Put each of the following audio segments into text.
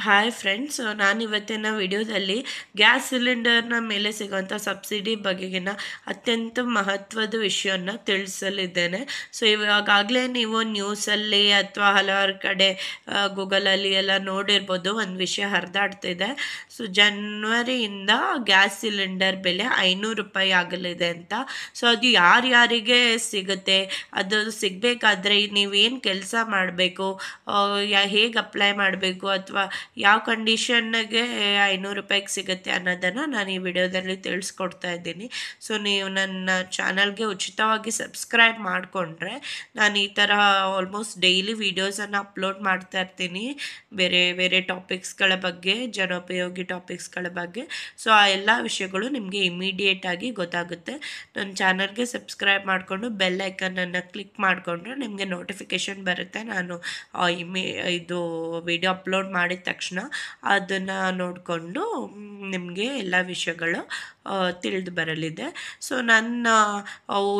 Hi friends, ನಾನು ಇವತ್ತಿನ ವಿಡಿಯೋದಲ್ಲಿ ಗ್ಯಾಸ್ ಸಿಲಿಂಡರ್ನ ಮೇಲೆ ಸಿಗುವಂಥ ಸಬ್ಸಿಡಿ ಬಗೆಗಿನ ಅತ್ಯಂತ ಮಹತ್ವದ ವಿಷಯವನ್ನು ತಿಳಿಸಲಿದ್ದೇನೆ. ಸೊ ಇವಾಗಲೇ ನೀವು ನ್ಯೂಸಲ್ಲಿ ಅಥವಾ ಹಲವಾರು ಕಡೆ ಗೂಗಲಲ್ಲಿ ಎಲ್ಲ ನೋಡಿರ್ಬೋದು, ಒಂದು ವಿಷಯ ಹರಿದಾಡ್ತಿದೆ. ಸೊ ಜನವರಿಯಿಂದ ಗ್ಯಾಸ್ ಸಿಲಿಂಡರ್ ಬೆಲೆ 500 ರೂಪಾಯಿ ಆಗಲಿದೆ ಅಂತ. ಸೊ ಅದು ಯಾರ್ಯಾರಿಗೆ ಸಿಗುತ್ತೆ, ಅದು ಸಿಗಬೇಕಾದ್ರೆ ನೀವೇನು ಕೆಲಸ ಮಾಡಬೇಕು, ಹೇಗೆ ಅಪ್ಲೈ ಮಾಡಬೇಕು, ಅಥವಾ ಯಾವ ಕಂಡೀಷನ್ಗೆ 500 ರೂಪಾಯಿಗೆ ಸಿಗುತ್ತೆ ಅನ್ನೋದನ್ನು ನಾನು ಈ ವಿಡಿಯೋದಲ್ಲಿ ತಿಳಿಸ್ಕೊಡ್ತಾ ಇದ್ದೀನಿ. ಸೊ ನೀವು ನನ್ನ ಚಾನಲ್ಗೆ ಉಚಿತವಾಗಿ ಸಬ್ಸ್ಕ್ರೈಬ್ ಮಾಡಿಕೊಂಡ್ರೆ ನಾನು ಈ ಥರ ಆಲ್ಮೋಸ್ಟ್ ಡೈಲಿ ವೀಡಿಯೋಸನ್ನು ಅಪ್ಲೋಡ್ ಮಾಡ್ತಾ ಇರ್ತೀನಿ, ಬೇರೆ ಬೇರೆ ಟಾಪಿಕ್ಸ್ಗಳ ಬಗ್ಗೆ, ಜನೋಪಯೋಗಿ ಟಾಪಿಕ್ಸ್ಗಳ ಬಗ್ಗೆ. ಸೊ ಆ ಎಲ್ಲ ವಿಷಯಗಳು ನಿಮಗೆ ಇಮಿಡಿಯೇಟಾಗಿ ಗೊತ್ತಾಗುತ್ತೆ. ನನ್ನ ಚಾನಲ್ಗೆ ಸಬ್ಸ್ಕ್ರೈಬ್ ಮಾಡಿಕೊಂಡು ಬೆಲ್ ಐಕನನ್ನು ಕ್ಲಿಕ್ ಮಾಡಿಕೊಂಡ್ರೆ ನಿಮಗೆ ನೋಟಿಫಿಕೇಷನ್ ಬರುತ್ತೆ. ನಾನು ಇದು ವಿಡಿಯೋ ಅಪ್ಲೋಡ್ ಮಾಡಿದ ತಕ್ಷಣ ಅದನ್ನು ನೋಡಿಕೊಂಡು ನಿಮಗೆ ಎಲ್ಲ ವಿಷಯಗಳು ತಿಳಿದು ಬರಲಿದೆ. ಸೊ ನನ್ನ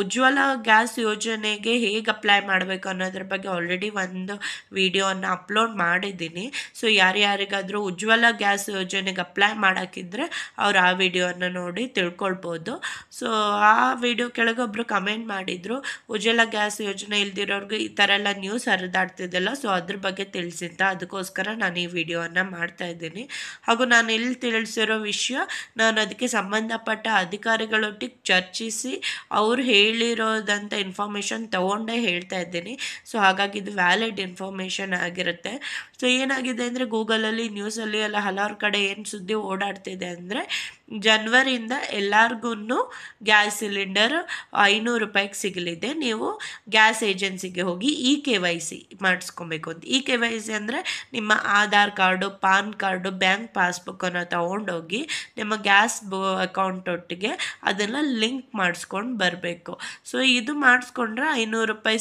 ಉಜ್ವಲ ಗ್ಯಾಸ್ ಯೋಜನೆಗೆ ಹೇಗೆ ಅಪ್ಲೈ ಮಾಡಬೇಕು ಅನ್ನೋದ್ರ ಬಗ್ಗೆ ಆಲ್ರೆಡಿ ಒಂದು ವಿಡಿಯೋನ ಅಪ್ಲೋಡ್ ಮಾಡಿದ್ದೀನಿ. ಸೊ ಯಾರ್ಯಾರಿಗಾದರೂ ಉಜ್ವಲ ಗ್ಯಾಸ್ ಯೋಜನೆಗೆ ಅಪ್ಲೈ ಮಾಡೋಕ್ಕಿದ್ರೆ ಅವ್ರು ಆ ವಿಡಿಯೋನ ನೋಡಿ ತಿಳ್ಕೊಳ್ಬೋದು. ಸೊ ಆ ವಿಡಿಯೋ ಕೆಳಗೆ ಒಬ್ಬರು ಕಮೆಂಟ್ ಮಾಡಿದರು, ಉಜ್ವಲ ಗ್ಯಾಸ್ ಯೋಜನೆ ಇಲ್ದಿರೋರ್ಗೆ ಈ ಥರ ಎಲ್ಲ ನ್ಯೂಸ್ ಹರಿದಾಡ್ತಿದ್ದಲ್ಲ, ಸೊ ಅದ್ರ ಬಗ್ಗೆ ತಿಳಿಸಿದ್ದ. ಅದಕ್ಕೋಸ್ಕರ ನಾನು ಈ ವಿಡಿಯೋನ ಮಾಡ್ತಾ ಇದ್ದೀನಿ. ಹಾಗೂ ನಾನು ಇಲ್ಲಿ ತಿಳಿಸಿರೋ ವಿಷಯ ನಾನು ಅದಕ್ಕೆ ಸಂಬಂಧಪಟ್ಟ ಅಧಿಕಾರಿಗಳೊಟ್ಟಿಗೆ ಚರ್ಚಿಸಿ ಅವ್ರು ಹೇಳಿರೋದಂಥ ಇನ್ಫಾರ್ಮೇಷನ್ ತಗೊಂಡೇ ಹೇಳ್ತಾ ಇದ್ದೀನಿ. ಸೊ ಹಾಗಾಗಿ ಇದು ವ್ಯಾಲಿಡ್ ಇನ್ಫಾರ್ಮೇಷನ್ ಆಗಿರುತ್ತೆ. ಸೊ ಏನಾಗಿದೆ ಅಂದರೆ ಗೂಗಲಲ್ಲಿ, ನ್ಯೂಸಲ್ಲಿ ಎಲ್ಲ ಹಲವಾರು ಕಡೆ ಏನು ಸುದ್ದಿ ಓಡಾಡ್ತಿದೆ ಅಂದರೆ, ಜನವರಿಯಿಂದ ಎಲ್ಲರಿಗೂ ಗ್ಯಾಸ್ ಸಿಲಿಂಡರ್ 500 ರೂಪಾಯಿಗೆ ಸಿಗಲಿದೆ. ನೀವು ಗ್ಯಾಸ್ ಏಜೆನ್ಸಿಗೆ ಹೋಗಿ KYC ಮಾಡಿಸ್ಕೊಬೇಕು ಅಂತ. KYC ಅಂದರೆ ನಿಮ್ಮ Aadhaar card, PAN card, bank ಪಾಸ್ಬುಕ್ಕನ್ನು ತೊಗೊಂಡೋಗಿ ನಿಮ್ಮ ಗ್ಯಾಸ್ ಅಕೌಂಟ್ ಒಟ್ಟಿಗೆ ಅದನ್ನು ಲಿಂಕ್ ಮಾಡಿಸ್ಕೊಂಡು ಬರಬೇಕು. ಸೊ ಇದು ಮಾಡಿಸ್ಕೊಂಡ್ರೆ 500 ರೂಪಾಯಿ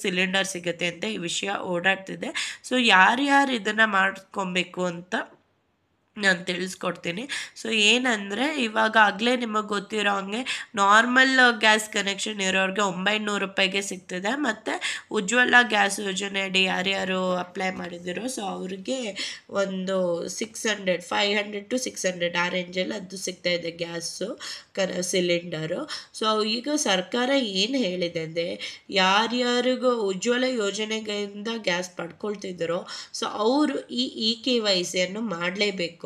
ಸಿಲಿಂಡರ್ ಸಿಗುತ್ತೆ ಅಂತ ಈ ವಿಷಯ ಓಡಾಡ್ತಿದೆ. ಸೊ ಯಾರ್ಯಾರು ಇದನ್ನು ಮಾಡಿಸ್ಕೊಬೇಕು ಅಂತ ನಾನು ತಿಳಿಸ್ಕೊಡ್ತೀನಿ. ಸೊ ಏನಂದರೆ ಇವಾಗಲೇ ನಿಮಗೆ ಗೊತ್ತಿರೋ ಹಂಗೆ ನಾರ್ಮಲ್ ಗ್ಯಾಸ್ ಕನೆಕ್ಷನ್ ಇರೋರಿಗೆ 900 ರೂಪಾಯಿಗೆ ಸಿಗ್ತದೆ. ಮತ್ತು ಉಜ್ವಲ ಗ್ಯಾಸ್ ಯೋಜನೆ ಅಡಿ ಯಾರ್ಯಾರು ಅಪ್ಲೈ ಮಾಡಿದಿರೋ ಸೊ ಅವ್ರಿಗೆ ಒಂದು 500 to 600 ಆ ರೇಂಜಲ್ಲಿ ಅದು ಸಿಗ್ತಾಯಿದೆ ಗ್ಯಾಸು ಸಿಲಿಂಡರು. ಸೊ ಈಗ ಸರ್ಕಾರ ಏನು ಹೇಳಿದೆ ಅಂದರೆ, ಯಾರ್ಯಾರಿಗೂ ಉಜ್ವಲ ಯೋಜನೆಯಿಂದ ಗ್ಯಾಸ್ ಪಡ್ಕೊಳ್ತಿದ್ದಾರೋ ಸೊ ಅವರು KYCಯನ್ನು ಮಾಡಲೇಬೇಕು.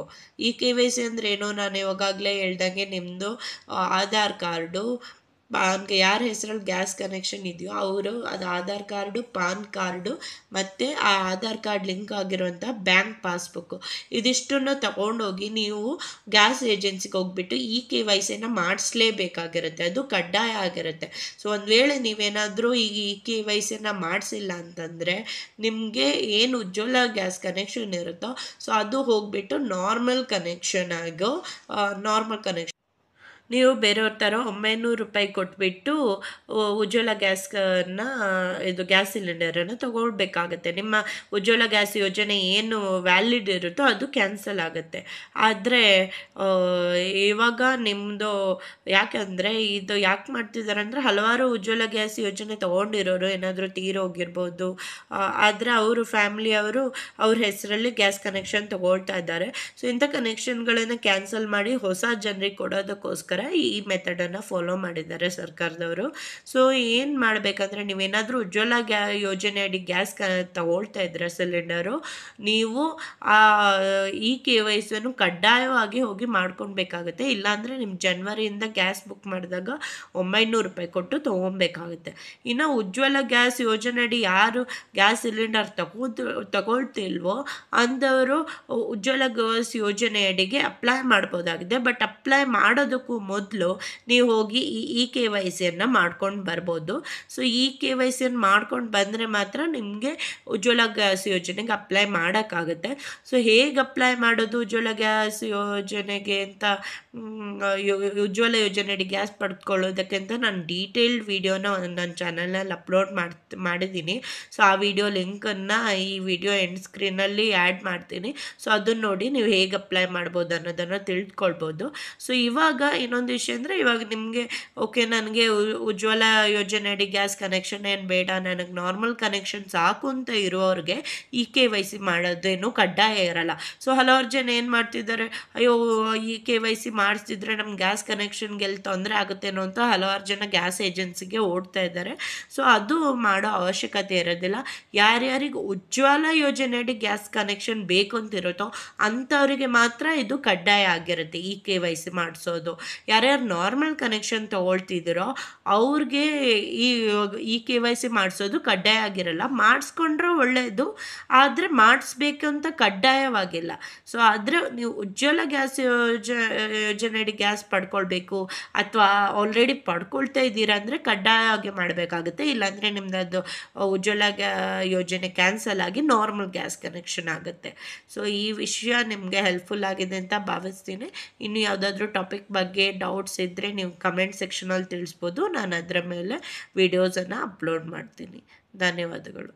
KYC ಅಂದರೆ ಏನು, ನಾನು ಇವಾಗಲೇ ಹೇಳ್ದಂಗೆ ನಿಮ್ಮದು ಆಧಾರ್ ಕಾರ್ಡು, ಯಾರ ಹೆಸರಲ್ಲಿ ಗ್ಯಾಸ್ ಕನೆಕ್ಷನ್ ಇದೆಯೋ ಅವರು ಅದು ಆಧಾರ್ ಕಾರ್ಡು, ಪಾನ್ ಕಾರ್ಡು ಮತ್ತು ಆ ಆಧಾರ್ ಕಾರ್ಡ್ ಲಿಂಕ್ ಆಗಿರುವಂಥ ಬ್ಯಾಂಕ್ ಪಾಸ್ಬುಕ್ಕು, ಇದಿಷ್ಟನ್ನು ತಗೊಂಡೋಗಿ ನೀವು ಗ್ಯಾಸ್ ಏಜೆನ್ಸಿಗೆ ಹೋಗ್ಬಿಟ್ಟು KYCನ ಮಾಡಿಸ್ಲೇಬೇಕಾಗಿರುತ್ತೆ. ಅದು ಕಡ್ಡಾಯ ಆಗಿರುತ್ತೆ. ಸೊ ಒಂದು ವೇಳೆ ನೀವೇನಾದರೂ KYCನ ಮಾಡಿಸಿಲ್ಲ ಅಂತಂದರೆ ನಿಮಗೆ ಏನು ಉಜ್ವಲ ಗ್ಯಾಸ್ ಕನೆಕ್ಷನ್ ಇರುತ್ತೋ ಸೊ ಅದು ಹೋಗ್ಬಿಟ್ಟು ನಾರ್ಮಲ್ ಕನೆಕ್ಷನ್ ನೀವು ಬೇರೆಯವ್ರ ಥರ 900 ರೂಪಾಯಿ ಕೊಟ್ಬಿಟ್ಟು ಉಜ್ವಲ ಗ್ಯಾಸ್ ಸಿಲಿಂಡರನ್ನು ತೊಗೊಳ್ಬೇಕಾಗತ್ತೆ. ನಿಮ್ಮ ಉಜ್ವಲ ಗ್ಯಾಸ್ ಯೋಜನೆ ಏನು ವ್ಯಾಲಿಡ್ ಇರುತ್ತೋ ಅದು ಕ್ಯಾನ್ಸಲ್ ಆಗುತ್ತೆ. ಆದರೆ ಇವಾಗ ನಿಮ್ಮದು ಯಾಕಂದರೆ ಇದು ಯಾಕೆ ಮಾಡ್ತಿದ್ದಾರೆ ಅಂದರೆ, ಹಲವಾರು ಉಜ್ವಲ ಗ್ಯಾಸ್ ಯೋಜನೆ ತೊಗೊಂಡಿರೋರು ಏನಾದರೂ ತೀರೋಗಿರ್ಬೋದು, ಆದರೆ ಅವರು ಫ್ಯಾಮ್ಲಿಯವರು ಅವ್ರ ಹೆಸರಲ್ಲಿ ಗ್ಯಾಸ್ ಕನೆಕ್ಷನ್ ತೊಗೊಳ್ತಾ ಇದ್ದಾರೆ. ಸೊ ಇಂಥ ಕನೆಕ್ಷನ್ಗಳನ್ನು ಕ್ಯಾನ್ಸಲ್ ಮಾಡಿ ಹೊಸ ಜನರಿಗೆ ಕೊಡೋದಕ್ಕೋಸ್ಕರ ಈ ಮೆಥಡನ್ನು ಫಾಲೋ ಮಾಡಿದ್ದಾರೆ ಸರ್ಕಾರದವರು. ಸೊ ಏನು ಮಾಡಬೇಕಂದ್ರೆ, ನೀವೇನಾದರೂ ಉಜ್ವಲ ಯೋಜನೆ ಅಡಿ ಗ್ಯಾಸ್ ತಗೊಳ್ತಾ ಇದ್ರೆ ಸಿಲಿಂಡರು, ನೀವು KYCಯನ್ನು ಕಡ್ಡಾಯವಾಗಿ ಹೋಗಿ ಮಾಡ್ಕೊಳ್ಬೇಕಾಗುತ್ತೆ. ಇಲ್ಲಾಂದರೆ ನಿಮ್ಮ ಜನವರಿಯಿಂದ ಗ್ಯಾಸ್ ಬುಕ್ ಮಾಡಿದಾಗ 900 ರೂಪಾಯಿ ಕೊಟ್ಟು ತೊಗೊಬೇಕಾಗುತ್ತೆ. ಇನ್ನು ಉಜ್ವಲ ಗ್ಯಾಸ್ ಯೋಜನೆ ಅಡಿ ಯಾರು ಗ್ಯಾಸ್ ಸಿಲಿಂಡರ್ ತಗೊಳ್ತಿಲ್ವೋ ಅಂಥವರು ಉಜ್ವಲ ಗ್ಯಾಸ್ ಯೋಜನೆ ಅಡಿಗೆ ಅಪ್ಲೈ ಮಾಡ್ಬೋದಾಗಿದೆ. ಬಟ್ ಅಪ್ಲೈ ಮಾಡೋದಕ್ಕೂ ಮೊದಲು ನೀವು ಹೋಗಿ KYCಯನ್ನು ಮಾಡ್ಕೊಂಡು ಬರ್ಬೋದು. ಸೊ KYCಯನ್ನು ಮಾಡ್ಕೊಂಡು ಬಂದರೆ ಮಾತ್ರ ನಿಮಗೆ ಉಜ್ವಲ ಗ್ಯಾಸ್ ಯೋಜನೆಗೆ ಅಪ್ಲೈ ಮಾಡೋಕ್ಕಾಗುತ್ತೆ. ಸೊ ಹೇಗೆ ಅಪ್ಲೈ ಮಾಡೋದು ಉಜ್ವಲ ಗ್ಯಾಸ್ ಯೋಜನೆಗೆ ಅಂತ, ಉಜ್ವಲ ಯೋಜನೆಯಡಿ ಗ್ಯಾಸ್ ಪಡ್ಕೊಳ್ಳೋದಕ್ಕೆ ಅಂತ ನಾನು ಡೀಟೇಲ್ಡ್ ವಿಡಿಯೋನ ನನ್ನ ಚಾನಲ್ನಲ್ಲಿ ಅಪ್ಲೋಡ್ ಮಾಡಿದ್ದೀನಿ. ಸೊ ಆ ವಿಡಿಯೋ ಲಿಂಕನ್ನು ಈ ವಿಡಿಯೋ ಎಂಡ್ ಸ್ಕ್ರೀನಲ್ಲಿ ಆ್ಯಡ್ ಮಾಡ್ತೀನಿ. ಸೊ ಅದನ್ನು ನೋಡಿ ನೀವು ಹೇಗೆ ಅಪ್ಲೈ ಮಾಡ್ಬೋದು ಅನ್ನೋದನ್ನು ತಿಳ್ಕೊಳ್ಬೋದು. ಸೊ ಇವಾಗ ಇನ್ನೊಂದು ಇನ್ನೊಂದು ವಿಷಯ ಅಂದರೆ ಇವಾಗ ನಿಮಗೆ ಓಕೆ ನನಗೆ ಉಜ್ವಲ ಯೋಜನೆ ಅಡಿ ಗ್ಯಾಸ್ ಕನೆಕ್ಷನ್ ಏನು ಬೇಡ, ನನಗೆ ನಾರ್ಮಲ್ ಕನೆಕ್ಷನ್ ಸಾಕು ಅಂತ ಇರೋರಿಗೆ ಈ KYC ಮಾಡೋದೇನು ಕಡ್ಡಾಯ ಇರಲ್ಲ. ಸೊ ಹಲವಾರು ಜನ ಏನು ಮಾಡ್ತಿದ್ದಾರೆ, ಅಯ್ಯೋ ಈ KYC ಮಾಡಿಸ್ತಿದ್ರೆ ನಮ್ಮ ಗ್ಯಾಸ್ ಕನೆಕ್ಷನ್ಗೆ ಎಲ್ಲಿ ತೊಂದರೆ ಆಗುತ್ತೇನೋ ಅಂತ ಹಲವಾರು ಜನ ಗ್ಯಾಸ್ ಏಜೆನ್ಸಿಗೆ ಓಡ್ತಾ ಇದ್ದಾರೆ. ಸೊ ಅದು ಮಾಡೋ ಅವಶ್ಯಕತೆ ಇರೋದಿಲ್ಲ. ಯಾರ್ಯಾರಿಗೆ ಉಜ್ವಲ ಯೋಜನೆ ಅಡಿ ಗ್ಯಾಸ್ ಕನೆಕ್ಷನ್ ಬೇಕು ಅಂತಿರುತ್ತೋ ಅಂಥವರಿಗೆ ಮಾತ್ರ ಇದು ಕಡ್ಡಾಯ ಆಗಿರುತ್ತೆ ಈ KYC ಮಾಡಿಸೋದು. ಯಾರ್ಯಾರು ನಾರ್ಮಲ್ ಕನೆಕ್ಷನ್ ತೊಗೊಳ್ತಿದ್ದೀರೋ ಅವ್ರಿಗೆ ಈ KYC ಮಾಡಿಸೋದು ಕಡ್ಡಾಯ ಆಗಿರಲ್ಲ. ಮಾಡಿಸ್ಕೊಂಡ್ರೆ ಒಳ್ಳೆಯದು, ಆದರೆ ಮಾಡಿಸ್ಬೇಕು ಅಂತ ಕಡ್ಡಾಯವಾಗಿಲ್ಲ. ಸೊ ಆದರೆ ನೀವು ಉಜ್ವಲ ಗ್ಯಾಸ್ ಯೋಜನೆಯಡಿ ಗ್ಯಾಸ್ ಪಡ್ಕೊಳ್ಬೇಕು ಅಥವಾ ಆಲ್ರೆಡಿ ಪಡ್ಕೊಳ್ತಾ ಇದ್ದೀರಾ ಅಂದರೆ ಕಡ್ಡಾಯವಾಗಿ ಮಾಡಬೇಕಾಗುತ್ತೆ. ಇಲ್ಲಾಂದರೆ ನಿಮ್ಮದು ಉಜ್ವಲ ಯೋಜನೆ ಕ್ಯಾನ್ಸಲ್ ಆಗಿ ನಾರ್ಮಲ್ ಗ್ಯಾಸ್ ಕನೆಕ್ಷನ್ ಆಗುತ್ತೆ. ಸೊ ಈ ವಿಷಯ ನಿಮಗೆ ಹೆಲ್ಪ್ಫುಲ್ ಆಗಿದೆ ಅಂತ ಭಾವಿಸ್ತೀನಿ. ಇನ್ನು ಯಾವುದಾದ್ರೂ ಟಾಪಿಕ್ ಬಗ್ಗೆ ಡೌಟ್ಸ್ ಇದ್ದರೆ ನೀವು ಕಮೆಂಟ್ ಸೆಕ್ಷನಲ್ಲಿ ತಿಳಿಸ್ಬೋದು. ನಾನು ಅದರ ಮೇಲೆ ವಿಡಿಯೋಸನ್ನು ಅಪ್ಲೋಡ್ ಮಾಡ್ತೀನಿ. ಧನ್ಯವಾದಗಳು.